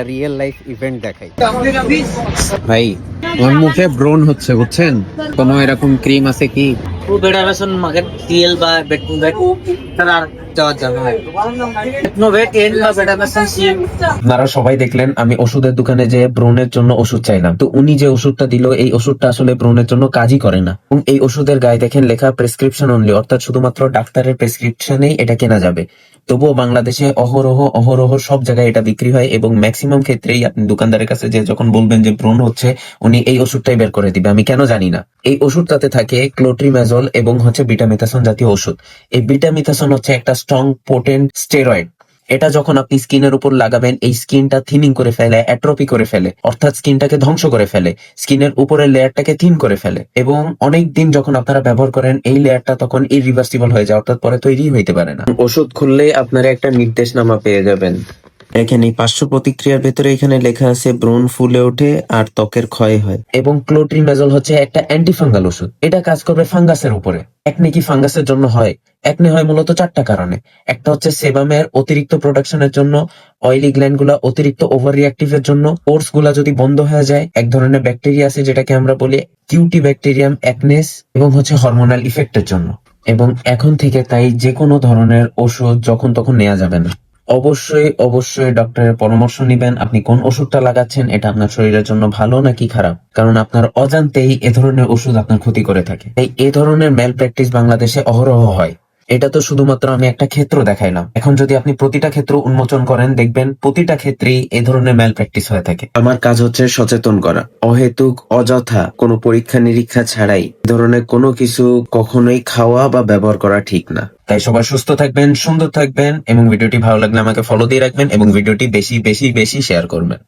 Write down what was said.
Real life event দেখাই। ভাই আমার মুখে ব্রণ হচ্ছে, বুঝছেন? কোনো এরকম ক্রিম আছে কি? আপনারা সবাই দেখলেন আমি ওষুধের দোকানে যে ব্রণের জন্য ওষুধ চাইলাম, তো উনি যে ওষুধটা দিল এই ওষুধটা আসলে ব্রণের জন্য কাজই করে না। এবং এই ওষুধের গায়ে দেখেন লেখা প্রেসক্রিপশন অনলি, অর্থাৎ শুধুমাত্র ডাক্তারের প্রেসক্রিপশনেই এটা কেনা যাবে। তবুও বাংলাদেশে অহরহ অহরহ সব জায়গায় এটা বিক্রি হয় এবং ম্যাক্সিমাম ক্ষেত্রেই আপনি দোকানদারের কাছে যে যখন বলবেন যে ব্রণ হচ্ছে, উনি এই ওষুধটাই বের করে দিবে। আমি কেন জানি না। এই ওষুধটাতে থাকে ক্লোট্রিমেজল এবং হচ্ছে বিটামিথাসন জাতীয় ওষুধ। এই বিটামিথাসন হচ্ছে একটা স্ট্রং পোটেন্ট স্টেরয়েড। এটা যখন আপনি স্কিনের উপর লাগাবেন, এই স্কিনটা থিনিং করে ফেলে, অ্যাট্রপি করে ফেলে, অর্থাৎ স্কিনটাকে ধ্বংস করে ফেলে, স্কিনের উপরের লেয়ারটাকে থিন করে ফেলে এবং অনেক দিন যখন আপনারা ব্যবহার করেন এই লেয়ারটা তখন ইরিভার্সিবল হয়ে যায়, অর্থাৎ পরে তৈরি হইতে পারে না। ওষুধ খুললে আপনারা একটা নির্দেশনামা পেয়ে যাবেন। এখানে পার্শ্ব প্রতিক্রিয়ার ভেতরে এখানে লেখা আছে ব্রণ ফুলে ওঠে আর ত্বকের ক্ষয় হয়। এবং ক্লোট্রিমেজল হচ্ছে একটা অ্যান্টিফাঙ্গাল ওষুধ। এটা কাজ করবে ফাঙ্গাসের উপরে। একনে কি ফাঙ্গাসের জন্য হয়? একনে হয় মূলত চারটা কারণে। একটা হচ্ছে সেবামের অতিরিক্ত প্রোডাকশনের জন্য, অয়েলি গ্ল্যান্ড গুলা অতিরিক্ত ওভার রিয়াক্টিভের জন্য, পোর্স গুলা যদি বন্ধ হয়ে যায়, এক ধরনের ব্যাকটেরিয়া আছে যেটাকে আমরা বলি কিউটি ব্যাকটেরিয়াম অ্যাকনেস, এবং হচ্ছে হরমোনাল ইফেক্টের জন্য। এবং এখন থেকে তাই যে কোনো ধরনের ওষুধ যখন তখন নেওয়া যাবে না। অবশ্যই অবশ্যই ডক্টরের পরামর্শ নিবেন আপনি কোন ওষুধটা লাগাচ্ছেন, এটা আপনার শরীরের জন্য ভালো নাকি খারাপ, কারণ আপনার অজান্তেই এ ধরনের ওষুধ আপনার ক্ষতি করে থাকে। তাই এ ধরনের ম্যাল প্র্যাকটিস বাংলাদেশে অহরহ হয়। এটা তো শুধুমাত্র আমি একটা ক্ষেত্র দেখাইলাম, এখন যদি আপনি প্রতিটা ক্ষেত্র উন্মোচন করেন দেখবেন প্রতিটা ক্ষেত্রেই এ ধরনের ম্যাল প্র্যাকটিস হয়ে থাকে। আমার কাজ হচ্ছে সচেতন করা। অহেতুক অযথা কোনো পরীক্ষা নিরীক্ষা ছাড়াই এ ধরনের কোনো কিছু কখনোই খাওয়া বা ব্যবহার করা ঠিক না। তাই সবাই সুস্থ থাকবেন, সুন্দর থাকবেন এবং ভিডিওটি ভালো লাগলে আমাকে ফলো দিয়ে রাখবেন এবং ভিডিওটি বেশি বেশি বেশি শেয়ার করবেন।